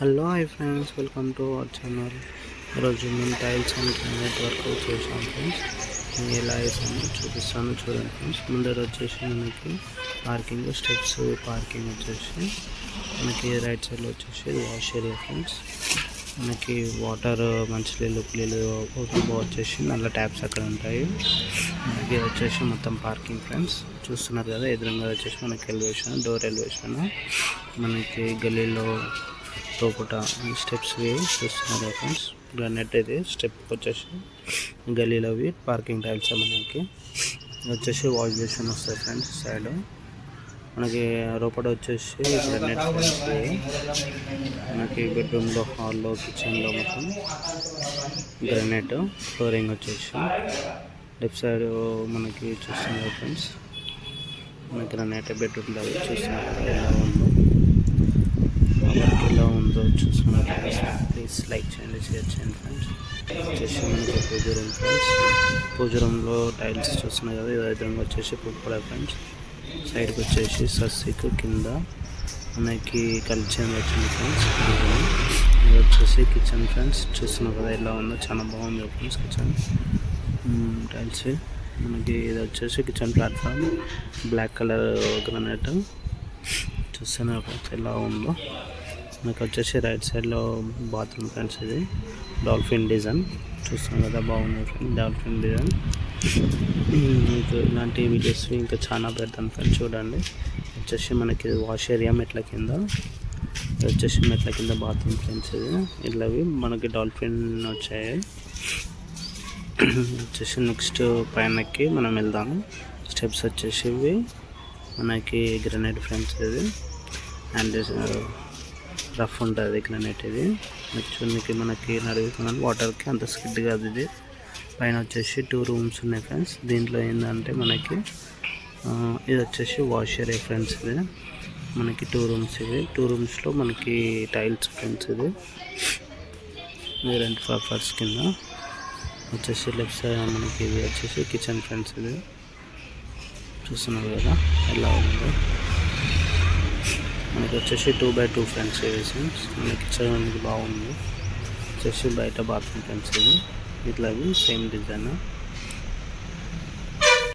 Hello hi friends, welcome to our channel. ఈరోజు మేము tiles and granite work చేసాం friends. నేను ఎలా వేసామో చూపిస్తాను చూడండి ఫ్రెండ్స్. ముందర వచ్చేసి మనకి పార్కింగ్ స్టెప్స్, పార్కింగ్ వచ్చేసి మనకి రైట్ సైడ్లో వచ్చేసి వాష్ ఏరియా ఫ్రెండ్స్. మనకి వాటర్ మంచినీళ్ళు ఉప్పునీళ్ళు వచ్చేసి నల్ల ట్యాప్స్ అక్కడ ఉంటాయి. మనకి వచ్చేసి మొత్తం పార్కింగ్ ఫ్రెండ్స్ చూస్తున్నారు కదా. ఎదురుగా వచ్చేసి మనకి ఎలివేషన్, డోర్ ఎలివేషన్, మనకి గల్లీలో తోపుట స్టెప్స్ చూస్తున్నారు ఫ్రెండ్స్. గ్రానైట్ ఇది స్టెప్ వచ్చేసి గల్లీలోవి పార్కింగ్ టైల్స్. మనకి వచ్చేసి వాష్ బేసిన్ వస్తాయి ఫ్రెండ్స్. సైడ్ మనకి లోపల వచ్చేసి గ్రానైట్ ఫ్రెండ్స్. మనకి బెడ్రూమ్లో, హాల్లో, కిచెన్లో మొత్తం గ్రానైట్. ఫ్లోరింగ్ వచ్చేసి లెఫ్ట్ సైడ్ మనకి చూస్తున్నారు ఫ్రెండ్స్. మనకి గ్రానైట్ బెడ్రూమ్లో చూస్తున్నారు ఎలా ఉందో చూస్తున్నారు. ప్లీజ్ లైక్ చేయండి, షేర్ చేయండి ఫ్రెండ్స్. వచ్చేసి మనకి పూజ రూమ్ ఫ్రెండ్స్. పూజ రూమ్లో టైల్స్ చూస్తున్నాయి కదా. ఇది విధంగా వచ్చేసి పుట్టుపడ ఫ్రెండ్స్. సైడ్కి వచ్చేసి సస్సిక్, కింద మనకి కలిచేది వచ్చింది ఫ్రెండ్స్. ఇది వచ్చేసి కిచెన్ ఫ్రెండ్స్. చూస్తున్నాం కదా ఎలా ఉందో, చాలా బాగుంది ఫ్రెండ్స్ కిచెన్ టైల్స్. మనకి ఇది వచ్చేసి kitchen platform, black colour granite. చూస్తున్నారు ఫ్రెండ్స్ ఎలా ఉందో. మనకు వచ్చేసి రైట్ సైడ్లో బాత్రూమ్ ఫ్రెండ్స్. ఇది డాల్ఫిన్ డిజైన్ చూస్తున్నాం కదా, బాగుంది ఫ్రెండ్స్ డాల్ఫిన్ డిజైన్. మీకు ఇలాంటి వీడియోస్ ఇంకా చాలా పెడతాను ఫ్రెండ్స్, చూడండి. వచ్చేసి మనకి వాష్ ఏరియా మెట్ల కింద, వచ్చేసి మెట్ల కింద బాత్రూమ్ ఫ్రెండ్స్. ఇది ఇట్లావి మనకి డాల్ఫిన్ వచ్చాయి. వచ్చేసి నెక్స్ట్ పైనకి మనం వెళ్దాము. స్టెప్స్ వచ్చేసి ఇవి మనకి గ్రానైట్ ఫ్రెండ్స్. ఇది అండ్ రఫ్ ఉంటుంది గ్రానైట్. ఇది చూడడానికి మనకి నడుగుతున్నాను, వాటర్కి అంత స్కిడ్ కాదు. ఇది పైన వచ్చేసి 2 రూమ్స్ ఉన్నాయి ఫ్రెండ్స్. దీంట్లో ఏంటంటే మనకి ఇది వచ్చేసి వాష్ ఏరియా ఫ్రెండ్స్. ఇది మనకి 2 రూమ్స్. ఇవి 2 రూమ్స్లో మనకి టైల్స్ ఫ్రెండ్స్. ఇది రెంట్ పర్పస్ కింద వచ్చేసి లెఫ్ట్ సైడ్ మనకి ఇది వచ్చేసి కిచెన్ ఫ్రెండ్స్. ఇది చూస్తున్నారు కదా ఎలా ఉందో. మనకి వచ్చేసి 2x2 ఫ్రెండ్స్. ఇది ఫ్రెండ్స్ మన కిచెన్ అనేది బాగుంది. వచ్చేసి బయట బాత్రూమ్ ఫ్రెండ్స్. ఇది ఇట్లా సేమ్ డిజైన్.